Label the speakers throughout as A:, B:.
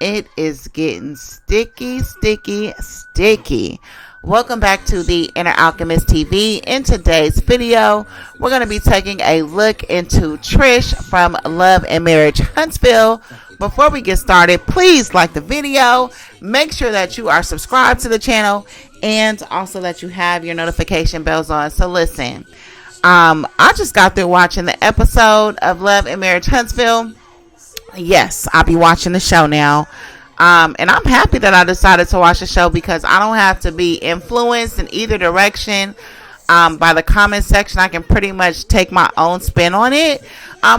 A: it is getting sticky. Welcome back to the InherAlchemist TV. In today's video, we're going to be taking a look into Trish from Love and Marriage Huntsville. Before we get started, please like the video, make sure that you are subscribed to the channel, and also that you have your notification bells on. So listen, I just got through watching the episode of Love and Marriage Huntsville. Yes, I'll be watching the show now. And I'm happy that I decided to watch the show because I don't have to be influenced in either direction by the comment section. I can pretty much take my own spin on it,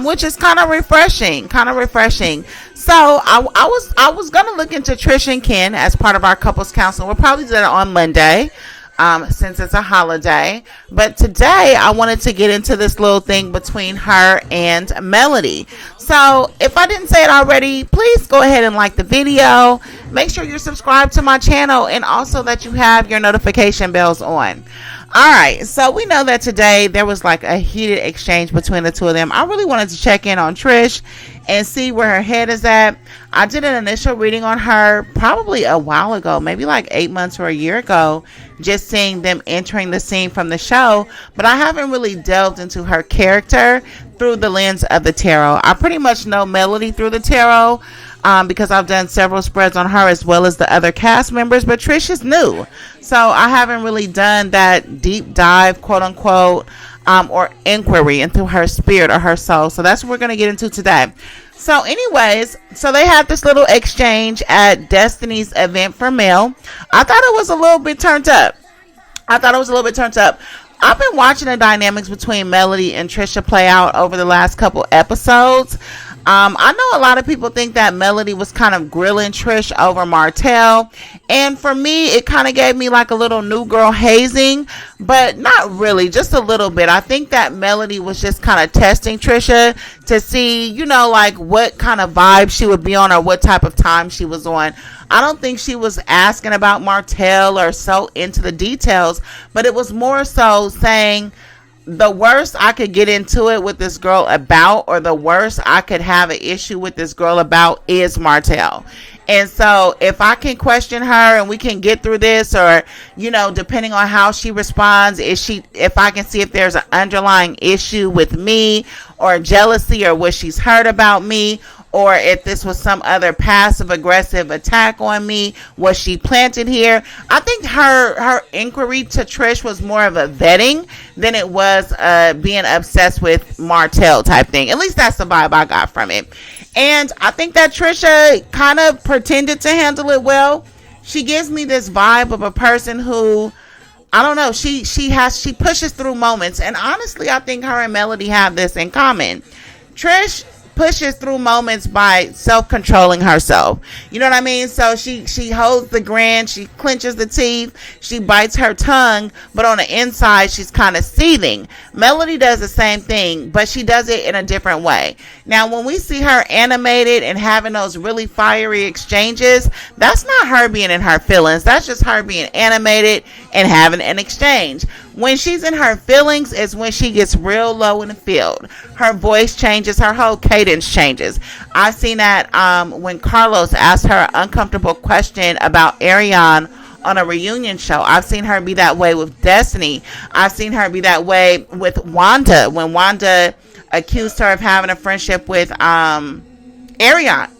A: which is kind of refreshing. So I was going to look into Trish and Ken as part of our couples counseling. We'll probably do that on Monday. Since it's a holiday. But today I wanted to get into this little thing between her and Melody. So if I didn't say it already, please go ahead and like the video. Make sure you're subscribed to my channel and also that you have your notification bells on. Alright, so we know that today there was like a heated exchange between the two of them. I really wanted to check in on Trish and see where her head is at. I did an initial reading on her probably a while ago, maybe like 8 months or a year ago, just seeing them entering the scene from the show, but I haven't really delved into her character through the lens of the tarot. I pretty much know Melody through the tarot because I've done several spreads on her as well as the other cast members, but Trish is new. So I haven't really done that deep dive, quote unquote, or inquiry into her spirit or her soul. So that's what we're going to get into today. So anyways, so they had this little exchange at Destiny's event for Mel. I thought it was a little bit turned up. I've been watching the dynamics between Melody and Trisha play out over the last couple episodes. I know a lot of people think that Melody was kind of grilling Trish over Martell, and for me it kind of gave me like a little new girl hazing, but not really, just a little bit. I think that Melody was just kind of testing Trisha to see, you know, like what kind of vibe she would be on or what type of time she was on. I don't think she was asking about Martell or so into the details, but it was more so saying, the worst I could get into it with this girl about, or the worst I could have an issue with this girl about, is Martell. And so if I can question her and we can get through this, or, you know, depending on how she responds, if I can see if there's an underlying issue with me or jealousy or what she's heard about me, or if this was some other passive aggressive attack on me, was she planted here? I think her inquiry to Trish was more of a vetting than it was being obsessed with Martell type thing. At least that's the vibe I got from it. And I think that Trisha kind of pretended to handle it well. She gives me this vibe of a person who, I don't know, she pushes through moments. And honestly, I think her and Melody have this in common. Trish pushes through moments by self-controlling herself. You know what I mean? So she holds the grin, she clenches the teeth, she bites her tongue, but on the inside she's kind of seething. Melody does the same thing, but she does it in a different way. Now when we see her animated and having those really fiery exchanges, that's not her being in her feelings. That's just her being animated and having an exchange. When she's in her feelings is when she gets real low in the field. Her voice changes, her whole cadence changes. I've seen that when Carlos asked her an uncomfortable question about Ariane on a reunion show. I've seen her be that way with Destiny. I've seen her be that way with Wanda, when Wanda accused her of having a friendship with Ariane.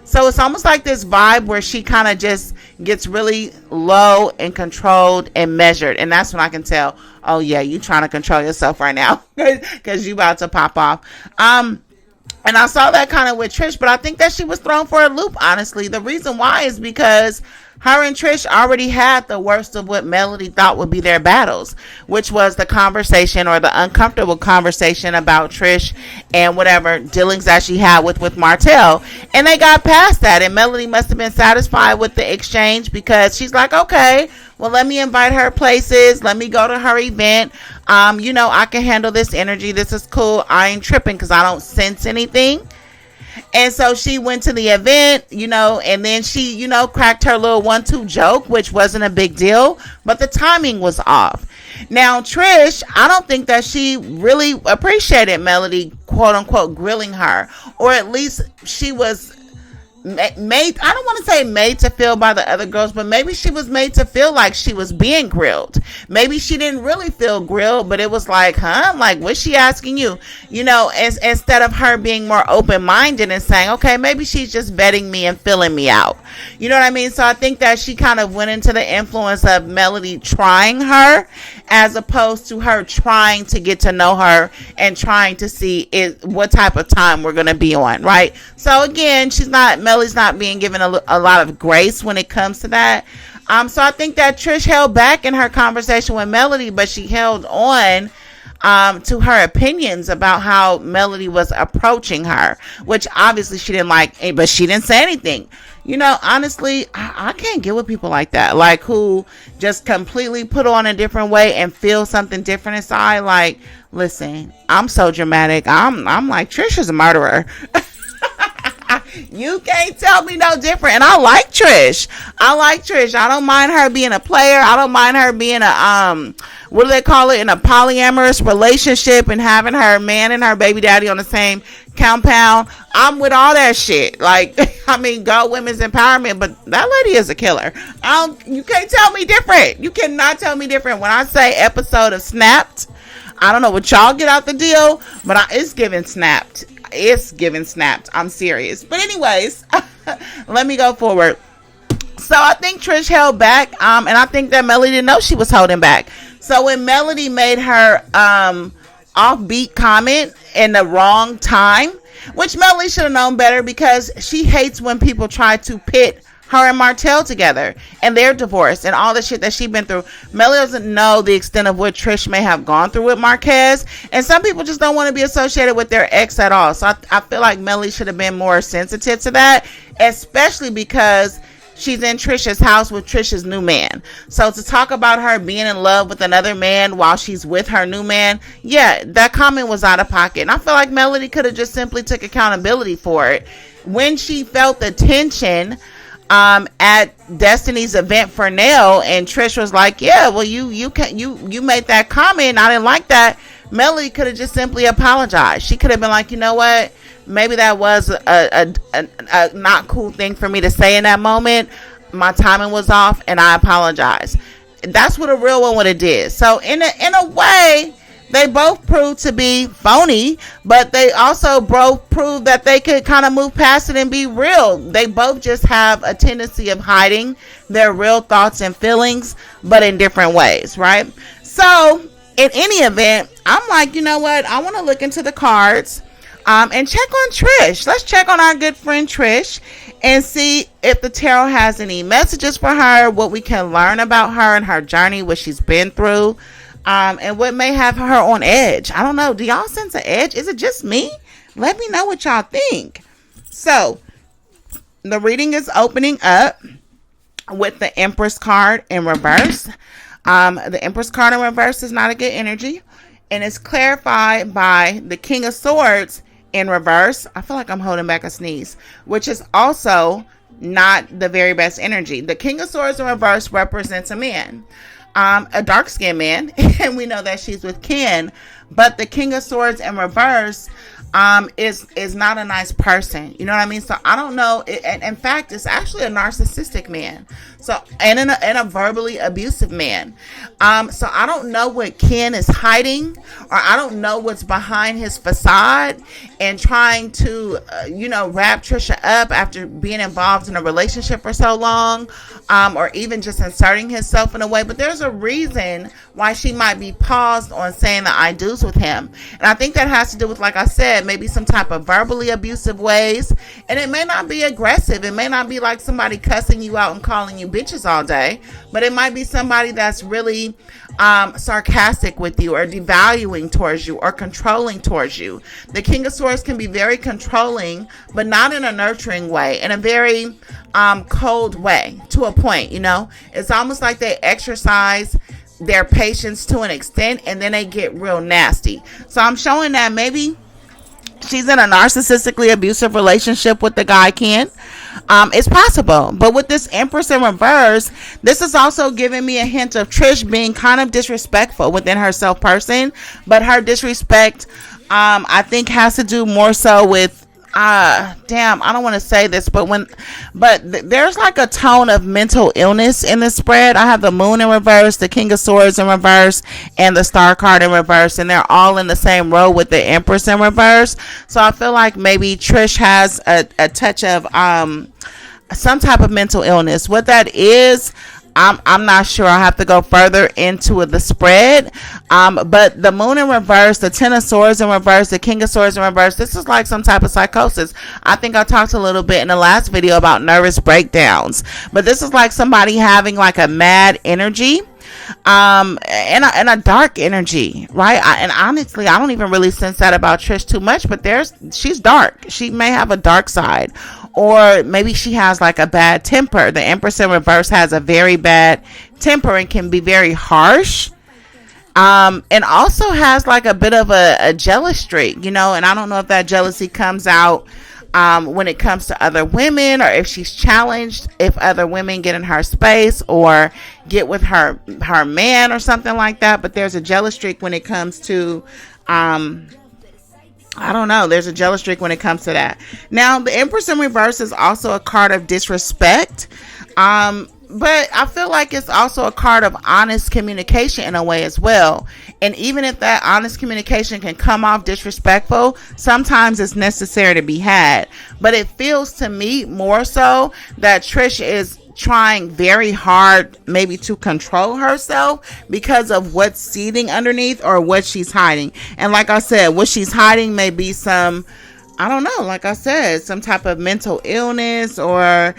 A: So it's almost like this vibe where she kind of just gets really low and controlled and measured. And that's when I can tell, oh yeah, you trying to control yourself right now because you about to pop off. And I saw that kind of with Trish, but I think that she was thrown for a loop, honestly. The reason why is because her and Trish already had the worst of what Melody thought would be their battles, which was the conversation, or the uncomfortable conversation about Trish and whatever dealings that she had with Martell. And they got past that, and Melody must have been satisfied with the exchange because she's like, okay, well, let me invite her places. Let me go to her event. You know, I can handle this energy. This is cool. I ain't tripping because I don't sense anything. And so she went to the event, you know, and then she, you know, cracked her little 1-2 joke, which wasn't a big deal, but the timing was off. Now, Trish, I don't think that she really appreciated Melody, quote unquote, grilling her, or at least she was made, I don't want to say made to feel by the other girls, but maybe she was made to feel like she was being grilled. Maybe she didn't really feel grilled, but it was like, like, what's she asking you? Instead of her being more open-minded and saying, okay, maybe she's just vetting me and filling me out. You know what I mean? So I think that she kind of went into the influence of Melody trying her, as opposed to her trying to get to know her and trying to see what type of time we're going to be on, right? So again, Melody's not being given a lot of grace when it comes to that. So I think that Trish held back in her conversation with Melody, but she held on to her opinions about how Melody was approaching her, which obviously she didn't like, but she didn't say anything. Honestly, I can't get with people like that, like who just completely put on a different way and feel something different inside. Like, listen, I'm so dramatic. I'm like, Trish is a murderer. You can't tell me no different. And I like Trish. I don't mind her being a player. I don't mind her being what do they call it, in a polyamorous relationship and having her man and her baby daddy on the same compound. I'm with all that shit. Like, I mean, go women's empowerment, but that lady is a killer. You can't tell me different. You cannot tell me different. When I say episode of Snapped, I don't know what y'all get out the deal, but it's giving Snapped. It's giving Snapped. I'm serious. But anyways, let me go forward. So I think Trish held back, and I think that Melody didn't know she was holding back. So when Melody made her offbeat comment in the wrong time, which Melody should have known better, because she hates when people try to pit her and Martell together and their divorce and all the shit that she's been through. Melody doesn't know the extent of what Trish may have gone through with Marquez, and some people just don't want to be associated with their ex at all. So I feel like Melody should have been more sensitive to that, especially because she's in Trisha's house with Trisha's new man. So to talk about her being in love with another man while she's with her new man, yeah, that comment was out of pocket. And I feel like Melody could have just simply took accountability for it. When she felt the tension at Destiny's event for Nell, and Trish was like, yeah, well, you made that comment and I didn't like that. Melody could have just simply apologized. She could have been like, you know what, maybe that was a not cool thing for me to say in that moment. My timing was off and I apologize. That's what a real one would have did. So in a way, they both proved to be phony, but they also both proved that they could kind of move past it and be real. They both just have a tendency of hiding their real thoughts and feelings, but in different ways, right? So in any event, I'm like, you know what? I want to look into the cards and check on Trish. Let's check on our good friend Trish and see if the tarot has any messages for her, what we can learn about her and her journey, what she's been through. And what may have her on edge. I don't know. Do y'all sense an edge? Is it just me? Let me know what y'all think. So, the reading is opening up with the Empress card in reverse. The Empress card in reverse is not a good energy. And it's clarified by the King of Swords in reverse. I feel like I'm holding back a sneeze. Which is also not the very best energy. The King of Swords in reverse represents a man. A dark-skinned man, and we know that she's with Ken, but the King of Swords in reverse is not a nice person. You know what I mean? So I don't know. In fact, it's actually a narcissistic man. So and a verbally abusive man. So I don't know what Ken is hiding, or I don't know what's behind his facade and trying to wrap Trisha up after being involved in a relationship for so long, or even just inserting himself in a way. But there's a reason why she might be paused on saying the I do's with him, and I think that has to do with, like I said, maybe some type of verbally abusive ways. And it may not be aggressive. It may not be like somebody cussing you out and calling you bitches all day, but it might be somebody that's really sarcastic with you, or devaluing towards you, or controlling towards you. The King of Swords can be very controlling, but not in a nurturing way, in a very cold way, to a point. It's almost like they exercise their patience to an extent, and then they get real nasty. So I'm showing that maybe she's in a narcissistically abusive relationship with the guy Ken. It's possible. But with this Empress in reverse, this is also giving me a hint of Trish being kind of disrespectful within herself person. But her disrespect, I think, has to do more so with Damn, I don't want to say this, but there's like a tone of mental illness in the spread. I have the moon in reverse, the king of swords in reverse, and the star card in reverse, and they're all in the same row with the empress in reverse. So I feel like maybe Trish has a touch of some type of mental illness. What that is, I'm not sure. I have to go further into the spread. But the moon in reverse, the 10 of swords in reverse, the king of swords in reverse, this is like some type of psychosis. I think I talked a little bit in the last video about nervous breakdowns, but this is like somebody having like a mad energy, and a dark energy, right? And honestly, I don't even really sense that about Trish too much, but she's dark. She may have a dark side, or maybe she has like a bad temper. The empress in reverse has a very bad temper and can be very harsh, and also has like a bit of a jealous streak, and I don't know if that jealousy comes out when it comes to other women, or if she's challenged if other women get in her space or get with her man or something like that. But there's a jealous streak when it comes to I don't know. There's a jealous streak when it comes to that. Now, the Empress in reverse is also a card of disrespect. But I feel like it's also a card of honest communication in a way as well. And even if that honest communication can come off disrespectful, sometimes it's necessary to be had. But it feels to me more so that Trish is trying very hard maybe to control herself because of what's seething underneath or what she's hiding. And like I said, what she's hiding may be some, I don't know, like I said, some type of mental illness, or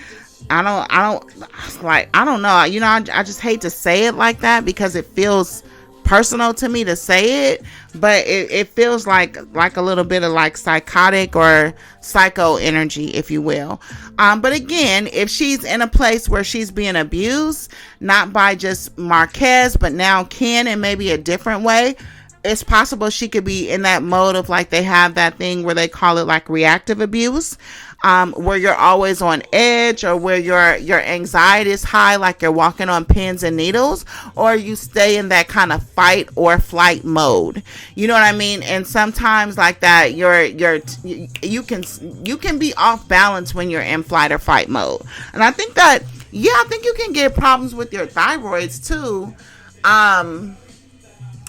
A: I don't know. I just hate to say it like that because it feels personal to me to say it, but it feels like a little bit of like psychotic or psycho energy, if you will. But again, if she's in a place where she's being abused, not by just Marquez, but now Ken in maybe a different way, it's possible she could be in that mode of like, they have that thing where they call it like reactive abuse, where you're always on edge, or where your anxiety is high, like you're walking on pins and needles, or you stay in that kind of fight or flight mode. You know what I mean? And sometimes like that, you can be off balance when you're in flight or fight mode. And I think that, I think you can get problems with your thyroids too.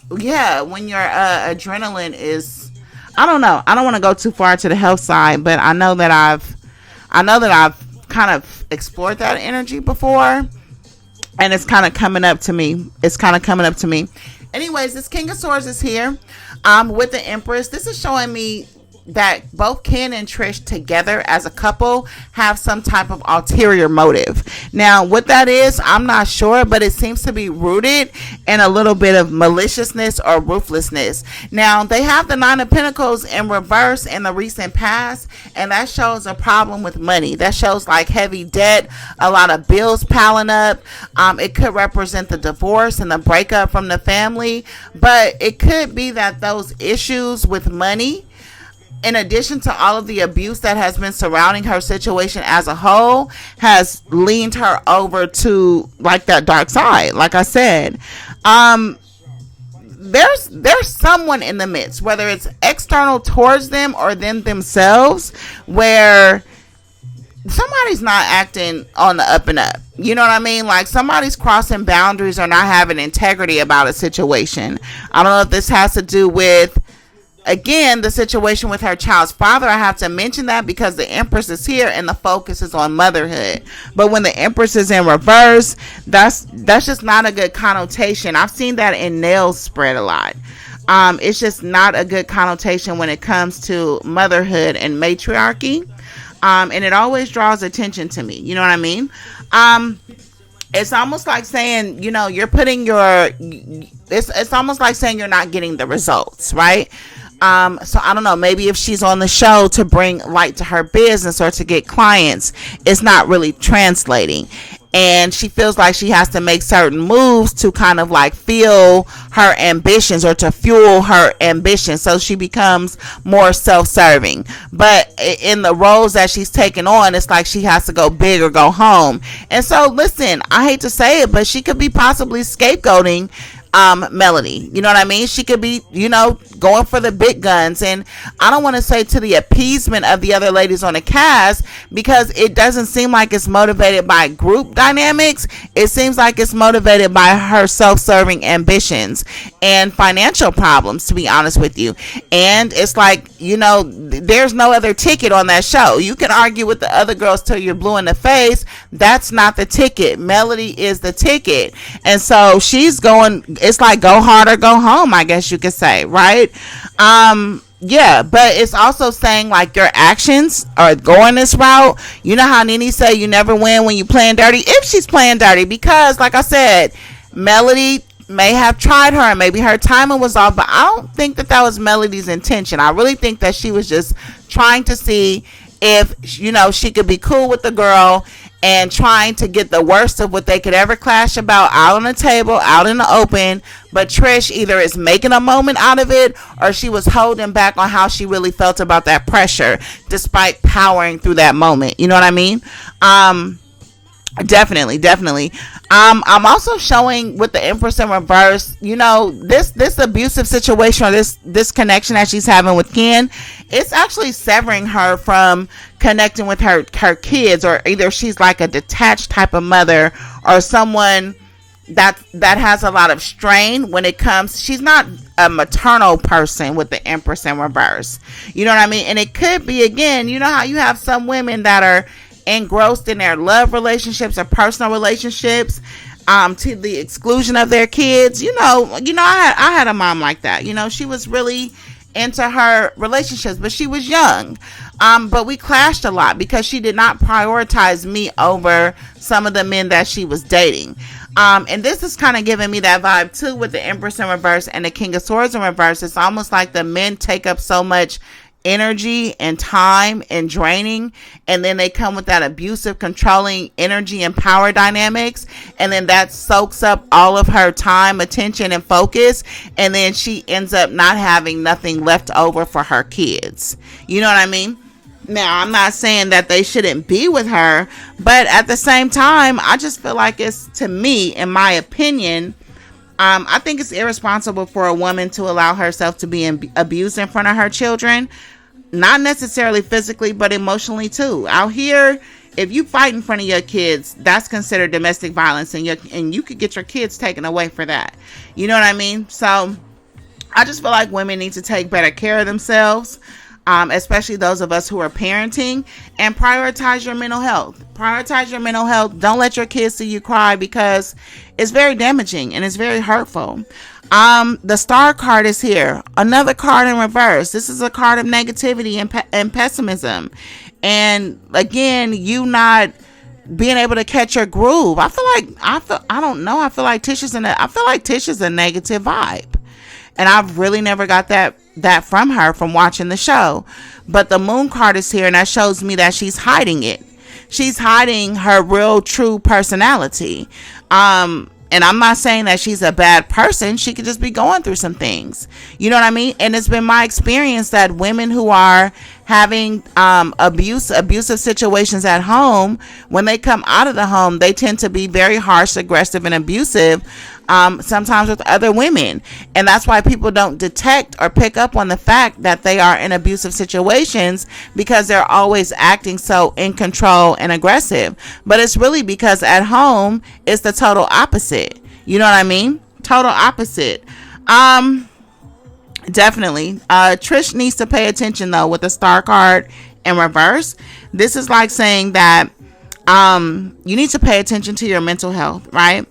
A: When your adrenaline is, I don't know. I don't want to go too far to the health side, but I know that I've kind of explored that energy before, and it's kind of coming up to me. Anyways, this King of Swords is here with the Empress. This is showing me that both Ken and Trish together as a couple have some type of ulterior motive. Now, what that is, I'm not sure, but it seems to be rooted in a little bit of maliciousness or ruthlessness. Now, they have the Nine of Pentacles in reverse in the recent past, and that shows a problem with money. That shows like heavy debt, a lot of bills piling up. It could represent the divorce and the breakup from the family, but it could be that those issues with money, in addition to all of the abuse that has been surrounding her situation as a whole, has leaned her over to like that dark side. Like I said, there's someone in the midst, whether it's external towards them or them themselves, where somebody's not acting on the up and up. You know what I mean? Like somebody's crossing boundaries or not having integrity about a situation. I don't know if this has to do with, again, the situation with her child's father. I have to mention that because the Empress is here and the focus is on motherhood. But when the Empress is in reverse, that's just not a good connotation. I've seen that in Nails spread a lot. It's just not a good connotation when it comes to motherhood and matriarchy. And it always draws attention to me. You know what I mean? It's almost like saying, you're putting it's almost like saying you're not getting the results, right? So I don't know, maybe if she's on the show to bring light to her business or to get clients, it's not really translating. And she feels like she has to make certain moves to kind of like fuel her ambitions or to fuel her ambitions. So she becomes more self-serving. But in the roles that she's taking on, it's like she has to go big or go home. And so, listen, I hate to say it, but she could be possibly scapegoating Melody. You know what I mean? She could be, going for the big guns. And I don't want to say to the appeasement of the other ladies on the cast, because it doesn't seem like it's motivated by group dynamics. It seems like it's motivated by her self-serving ambitions and financial problems, to be honest with you. And it's like, there's no other ticket on that show. You can argue with the other girls till you're blue in the face. That's not the ticket. Melody is the ticket. And so she's going, it's like go hard or go home, I guess you could say, right? Yeah, but it's also saying like your actions are going this route. You know how Nene say you never win when you playing dirty? If she's playing dirty, because like I said, Melody may have tried her and maybe her timing was off, but I don't think that was Melody's intention. I really think that she was just trying to see if, she could be cool with the girl and trying to get the worst of what they could ever clash about out on the table, out in the open. But Trish either is making a moment out of it, or she was holding back on how she really felt about that pressure, despite powering through that moment. You know what I mean? Definitely. I'm also showing with the Empress in reverse, this abusive situation, or this connection that she's having with Ken, it's actually severing her from connecting with her kids, or either she's like a detached type of mother, or someone that has a lot of strain when it comes. She's not a maternal person with the Empress in reverse. You know what I mean? And it could be, again, how you have some women that are engrossed in their love relationships or personal relationships to the exclusion of their kids. I had a mom like that. She was really into her relationships, but she was young. But we clashed a lot because she did not prioritize me over some of the men that she was dating. And this is kind of giving me that vibe too with the Empress in reverse and the King of Swords in reverse. It's almost like the men take up so much energy and time and draining, and then they come with that abusive, controlling energy and power dynamics, and then that soaks up all of her time, attention, and focus, and then she ends up not having nothing left over for her kids. You know what I mean? Now, I'm not saying that they shouldn't be with her, but at the same time, I just feel like it's, to me, in my opinion, I think it's irresponsible for a woman to allow herself to be abused in front of her children. Not necessarily physically, but emotionally too. Out here, if you fight in front of your kids, that's considered domestic violence, and you could get your kids taken away for that. You know what I mean? So I just feel like women need to take better care of themselves, especially those of us who are parenting, and prioritize your mental health. Prioritize your mental health. Don't let your kids see you cry, because it's very damaging and it's very hurtful. The Star card is here. Another card in reverse. This is a card of negativity and pessimism. And again, you not being able to catch your groove. I feel like Tish is a negative vibe. And I've really never got that from her from watching the show. But the Moon card is here, and that shows me that she's hiding it. She's hiding her real, true personality. And I'm not saying that she's a bad person. She could just be going through some things. You know what I mean? And it's been my experience that women who are having abusive situations at home, when they come out of the home, they tend to be very harsh, aggressive, and abusive, sometimes with other women. And that's why people don't detect or pick up on the fact that they are in abusive situations, because they're always acting so in control and aggressive. But it's really because at home, it's the total opposite. You know what I mean? Total opposite. Definitely. Trish needs to pay attention though with the Star card in reverse. This is like saying that you need to pay attention to your mental health, right?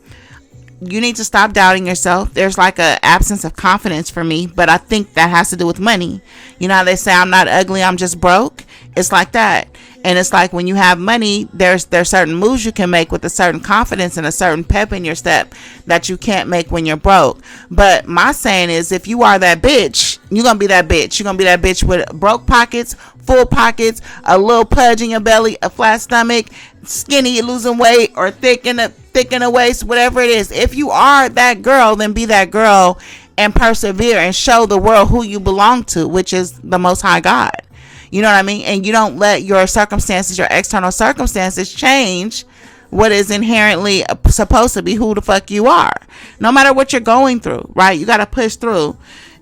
A: You need to stop doubting yourself. There's like a absence of confidence for me, but I think that has to do with money. You know how they say I'm not ugly, I'm just broke? It's like that. And it's like when you have money, there's certain moves you can make with a certain confidence and a certain pep in your step that you can't make when you're broke. But my saying is, if you are that bitch, you're going to be that bitch. You're going to be that bitch with broke pockets, full pockets, a little pudge in your belly, a flat stomach, skinny, you're losing weight, or thick in the waist, whatever it is. If you are that girl, then be that girl and persevere and show the world who you belong to, which is the Most High God. You know what I mean? And you don't let your circumstances, your external circumstances, change what is inherently supposed to be who the fuck you are. No matter what you're going through, right? You got to push through.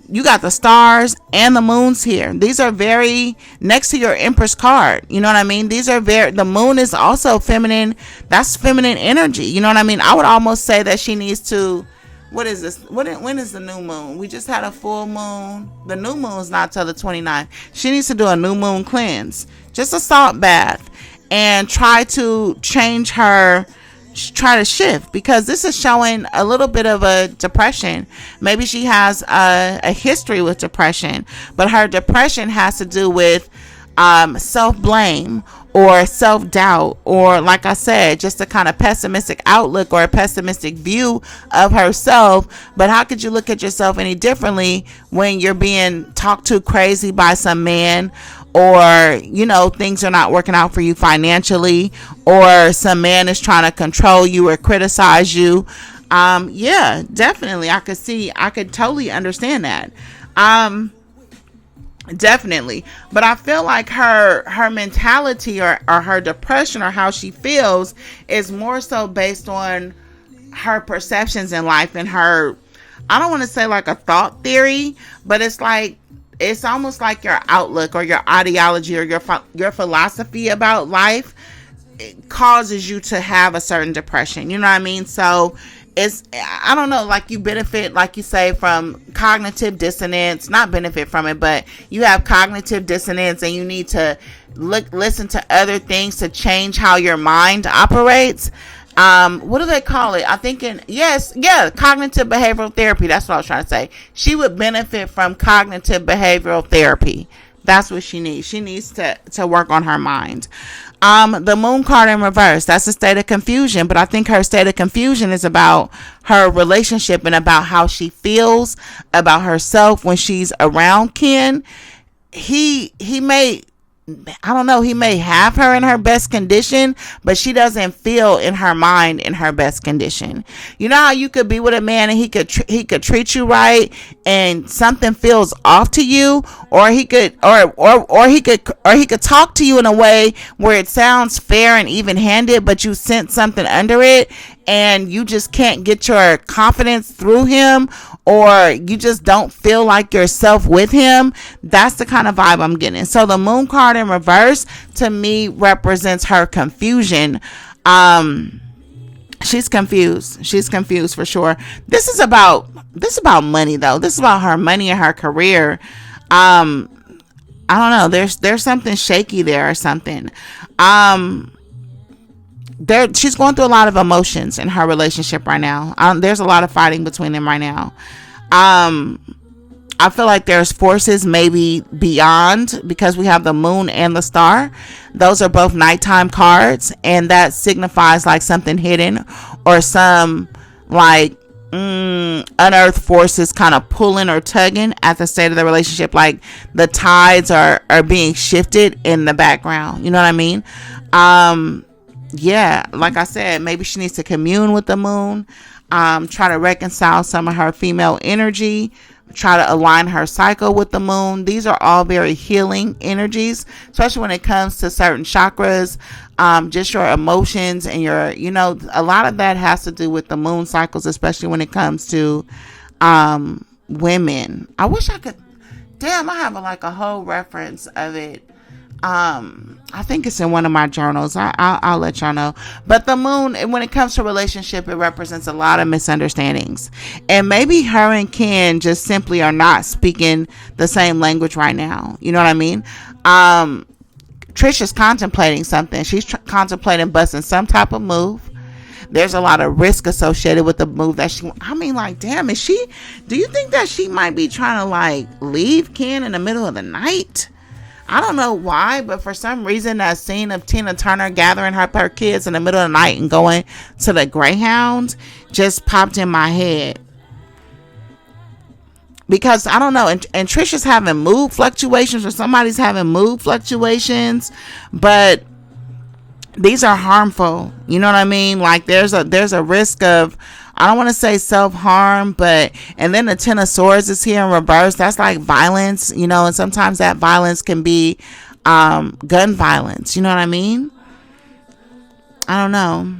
A: You got the stars and the moons here. These are very next to your Empress card. You know what I mean? These are very, the moon is also feminine. That's feminine energy. You know what I mean? I would almost say that she needs to, what is this? When is the new moon? We just had a full moon. The new moon is not till the 29th. She needs to do a new moon cleanse. Just a salt bath. And try to change her, try to shift, because this is showing a little bit of a depression. Maybe she has a history with depression, but her depression has to do with self-blame or self-doubt, or like I said, just a kind of pessimistic outlook or a pessimistic view of herself. But how could you look at yourself any differently when you're being talked to crazy by some man, or things are not working out for you financially, or some man is trying to control you or criticize you? Yeah, definitely, I could totally understand that. Definitely. But I feel like her mentality or her depression or how she feels is more so based on her perceptions in life and her, I don't want to say like a thought theory, but it's like, it's almost like your outlook or your ideology or your philosophy about life, it causes you to have a certain depression. You know what I mean? So it's, I don't know, like you benefit, like you say, from cognitive dissonance, not benefit from it, but you have cognitive dissonance and you need to listen to other things to change how your mind operates. What do they call it? I'm thinking, cognitive behavioral therapy. That's what I was trying to say. She would benefit from cognitive behavioral therapy. That's what she needs. She needs to work on her mind. The moon card in reverse, that's a state of confusion, but I think her state of confusion is about her relationship and about how she feels about herself when she's around Ken. He may, I don't know, he may have her in her best condition, but she doesn't feel in her mind in her best condition. You know how you could be with a man and he could treat you right and something feels off to you, or he could talk to you in a way where it sounds fair and even-handed, but you sense something under it and you just can't get your confidence through him, or you just don't feel like yourself with him. That's the kind of vibe I'm getting. So the moon card in reverse to me represents her confusion. She's confused for sure. This is about money though. This is about her money and her career. I don't know. There's something shaky there or something. She's going through a lot of emotions in her relationship right now. There's a lot of fighting between them right now. I feel like there's forces maybe beyond, because we have the moon and the star. Those are both nighttime cards, and that signifies like something hidden or some like unearthed forces kind of pulling or tugging at the state of the relationship. Like the tides are being shifted in the background. You know what I mean? Yeah, like I said, maybe she needs to commune with the moon, try to reconcile some of her female energy, try to align her cycle with the moon. These are all very healing energies, especially when it comes to certain chakras, just your emotions and your, a lot of that has to do with the moon cycles, especially when it comes to women. I wish I could, I have a whole reference of it. I think it's in one of my journals. I'll let y'all know. But the moon, when it comes to relationship, it represents a lot of misunderstandings. And maybe her and Ken just simply are not speaking the same language right now. You know what I mean? Trish is contemplating something. She's contemplating busting some type of move. There's a lot of risk associated with the move that do you think that she might be trying to leave Ken in the middle of the night? I don't know why, but for some reason that scene of Tina Turner gathering her kids in the middle of the night and going to the Greyhound just popped in my head. Because I don't know, and Trish is having mood fluctuations, or somebody's having mood fluctuations, but these are harmful. You know what I mean? Like there's a risk of, I don't want to say self-harm, and then the Ten of Swords is here in reverse. That's like violence, and sometimes that violence can be gun violence. You know what I mean? I don't know.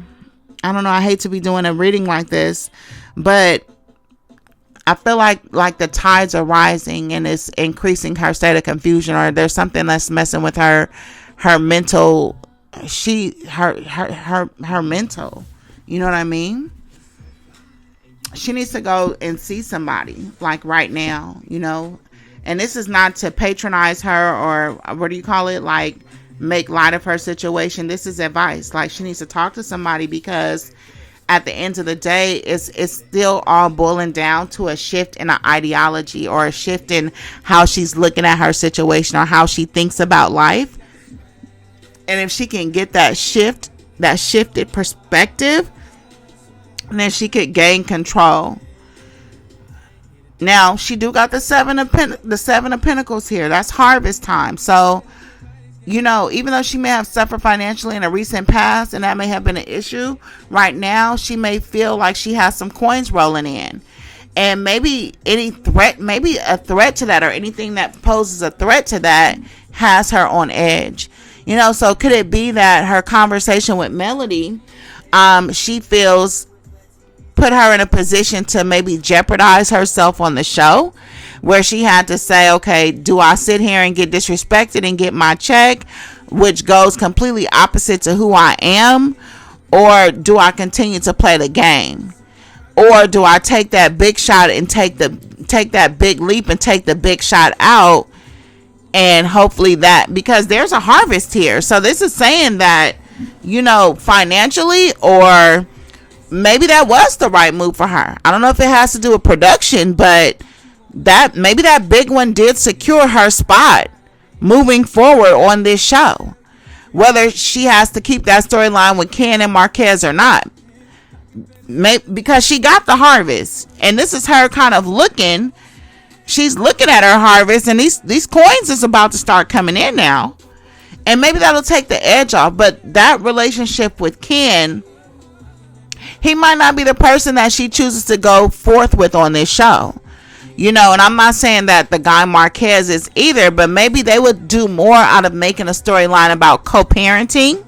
A: I hate to be doing a reading like this, but I feel like the tides are rising and it's increasing her state of confusion, or there's something that's messing with her mental, her mental. You know what I mean? She needs to go and see somebody, like right now, you know. And this is not to patronize her or what do you call it, like make light of her situation. This is advice. Like, she needs to talk to somebody, because at the end of the day, it's still all boiling down to a shift in an ideology, or a shift in how she's looking at her situation, or how she thinks about life. And if she can get that shifted perspective, then she could gain control. Now, she do got the seven of Pentacles here. That's harvest time. So, you know, even though she may have suffered financially in a recent past, and that may have been an issue, right now she may feel like she has some coins rolling in. And maybe a threat to that, or anything that poses a threat to that, has her on edge. You know, so could it be that her conversation with Melody, she feels put her in a position to maybe jeopardize herself on the show, where she had to say, okay, do I sit here and get disrespected and get my check, which goes completely opposite to who I am, or do I continue to play the game, or do I take that big shot and take that big leap and take the big shot out, and hopefully that, because there's a harvest here. So this is saying that, you know, financially, or maybe that was the right move for her. I don't know if it has to do with production, but that maybe that big one did secure her spot moving forward on this show, whether she has to keep that storyline with Ken and Marquez or not. Because she got the harvest, and this is her kind of looking. She's looking at her harvest, and these coins is about to start coming in now, and maybe that'll take the edge off. But that relationship with Ken, he might not be the person that she chooses to go forth with on this show. You know, and I'm not saying that the guy Marquez is either, but maybe they would do more out of making a storyline about co-parenting,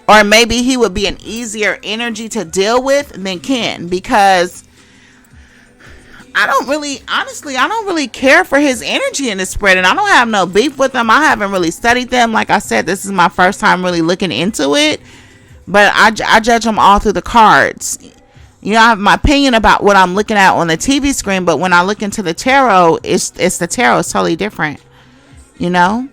A: or maybe he would be an easier energy to deal with than Ken, because I don't really care for his energy in this spread, and I don't have no beef with them. I haven't really studied them. Like I said, this is my first time really looking into it. But I judge them all through the cards. You know, I have my opinion about what I'm looking at on the TV screen, but when I look into the tarot, it's the tarot. It's totally different. You know?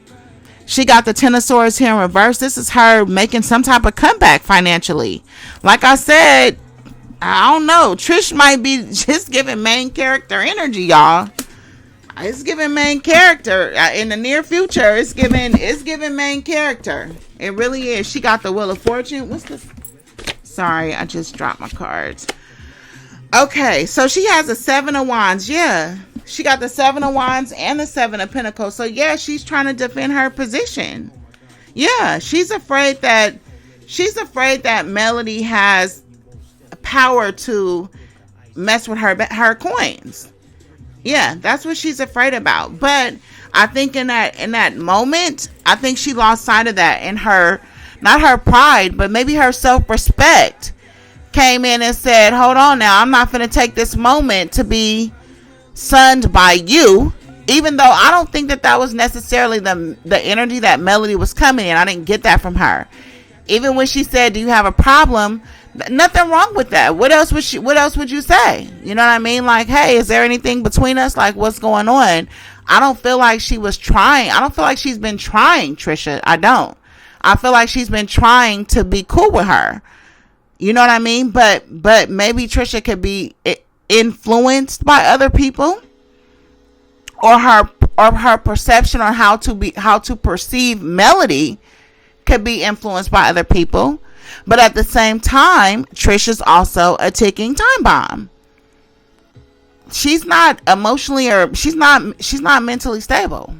A: She got the Ten of Swords here in reverse. This is her making some type of comeback financially. Like I said, I don't know. Trish might be just giving main character energy, y'all. It's giving main character in the near future. It's giving main character. It really is. She got the Wheel of Fortune. What's this? Sorry, I just dropped my cards. Okay, so she has the Seven of Wands. Yeah, she got the Seven of Wands and the Seven of Pentacles. So yeah, she's trying to defend her position. Yeah, she's afraid that Melody has power to mess with her coins. Yeah, that's what she's afraid about. But I think in that moment, I think she lost sight of that, and not her pride, but maybe her self-respect came in and said, hold on now, I'm not going to take this moment to be sunned by you. Even though I don't think that was necessarily the energy that Melody was coming in. I didn't get that from her. Even when she said, do you have a problem? Nothing wrong with that. What else would you say? You know what I mean? Like, hey, is there anything between us? Like, what's going on? I don't feel like she was trying. I don't feel like she's been trying, Trisha. I don't. I feel like she's been trying to be cool with her. You know what I mean? But maybe Trisha could be influenced by other people, or her perception on how to perceive Melody could be influenced by other people. But at the same time, Trisha's also a ticking time bomb. She's not emotionally, or she's not mentally stable.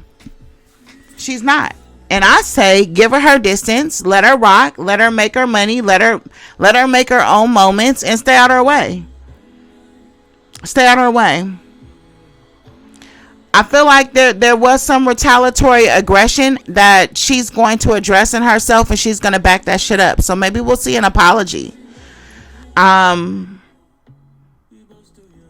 A: She's not. And I say, give her distance, let her rock, let her make her money, let her make her own moments, and stay out of her way. Stay out of her way. I feel like there was some retaliatory aggression that she's going to address in herself, and she's going to back that shit up. So maybe we'll see an apology.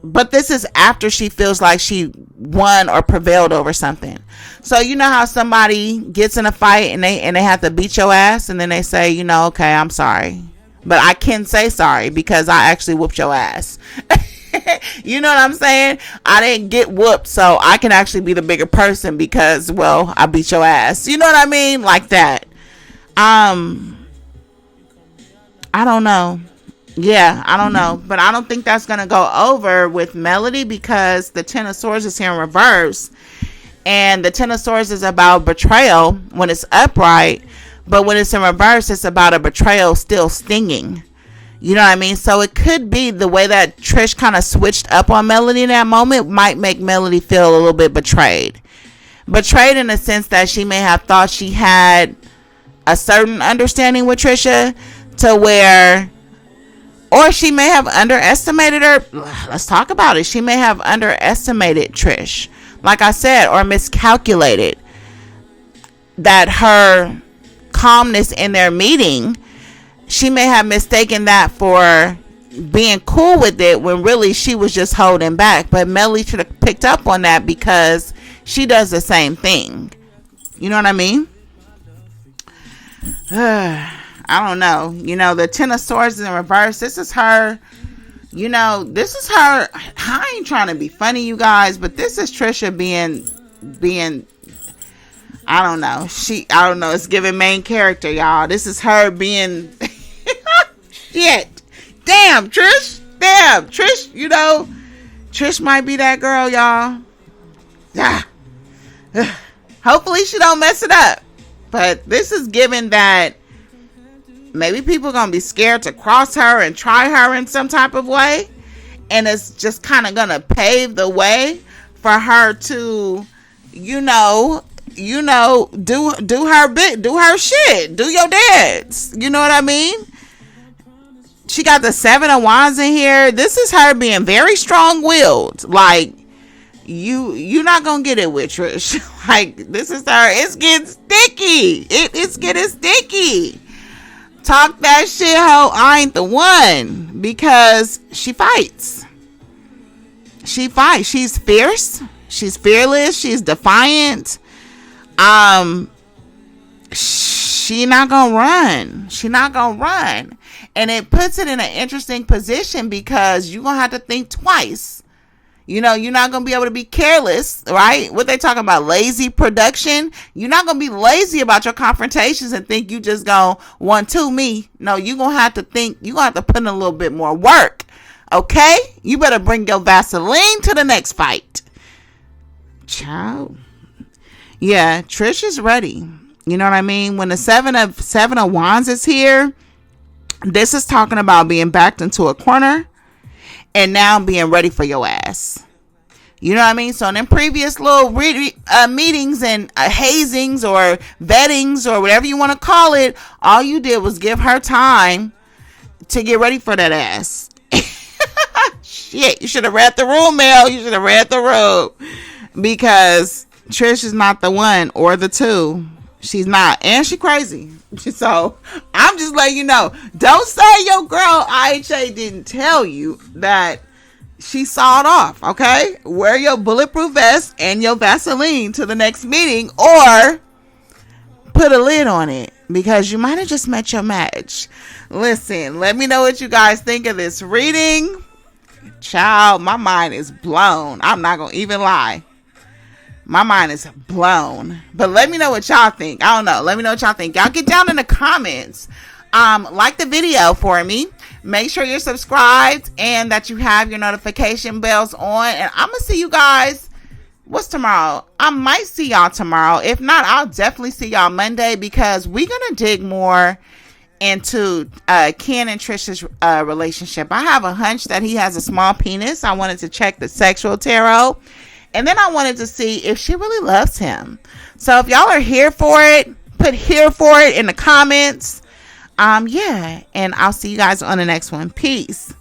A: But this is after she feels like she won or prevailed over something. So you know how somebody gets in a fight and they have to beat your ass, and then they say, you know, okay, I'm sorry, but I can say sorry because I actually whooped your ass. You know what I'm saying? I didn't get whooped, so I can actually be the bigger person because, well, I beat your ass. You know what I mean? Like that. I don't know. Yeah, I don't know. But I don't think that's going to go over with Melody because the Ten of Swords is here in reverse. And the Ten of Swords is about betrayal when it's upright. But when it's in reverse, it's about a betrayal still stinging. You know what I mean? So it could be the way that Trish kind of switched up on Melody in that moment might make Melody feel a little bit betrayed. Betrayed in the sense that she may have thought she had a certain understanding with Trisha to where, or she may have underestimated her. Let's talk about it. She may have underestimated Trish, like I said, or miscalculated that her calmness in their meeting. She may have mistaken that for being cool with it when really she was just holding back. But Melody should have picked up on that because she does the same thing. You know what I mean? I don't know. You know, the Ten of Swords is in reverse. This is her. You know, this is her. I ain't trying to be funny, you guys, but this is Trisha being. I don't know. I don't know. It's giving main character, y'all. This is her being. Shit. Damn, Trish. Damn, Trish. You know, Trish might be that girl, y'all. Yeah. Hopefully she don't mess it up. But this is giving that maybe people are going to be scared to cross her and try her in some type of way. And it's just kind of going to pave the way for her to, you know, do her bit, do her shit, do your dance. You know what I mean? She got the Seven of Wands in here. This is her being very strong-willed. Like, you're not gonna get it with Trish. Like, this is her. It's getting sticky. It's getting sticky. Talk that shit, ho. I ain't the one. Because she fights. She fights. She's fierce. She's fearless. She's defiant. She not gonna run. She not gonna run. And it puts it in an interesting position because you're gonna have to think twice. You know, you're not gonna be able to be careless, right? What they talking about, lazy production. You're not gonna be lazy about your confrontations and think you just gonna 1-2 me. No, you're gonna have to think. You're gonna have to put in a little bit more work. Okay? You better bring your Vaseline to the next fight. Child. Yeah, Trish is ready. You know what I mean? When the seven of Wands is here, this is talking about being backed into a corner and now being ready for your ass. You know what I mean? So in them previous little meetings and hazings or vettings or whatever you want to call it, all you did was give her time to get ready for that ass. Shit, you should have read the room, Mel. You should have read the room. Because Trish is not the one or the two. She's not. And she crazy. So I'm just letting you know. Don't say your girl IHA didn't tell you that she sawed off. Okay? Wear your bulletproof vest and your Vaseline to the next meeting, or put a lid on it, because you might have just met your match. Listen, let me know what you guys think of this reading. Child, my mind is blown. I'm not going to even lie. My mind is blown. But let me know what y'all think. I don't know. Let me know what y'all think. Y'all get down in the comments. Like the video for me. Make sure you're subscribed and that you have your notification bells on. And I'm going to see you guys. What's tomorrow? I might see y'all tomorrow. If not, I'll definitely see y'all Monday, because we're going to dig more into Ken and Trish's relationship. I have a hunch that he has a small penis. I wanted to check the sexual tarot. And then I wanted to see if she really loves him. So if y'all are here for it, put here for it in the comments. Yeah. And I'll see you guys on the next one. Peace.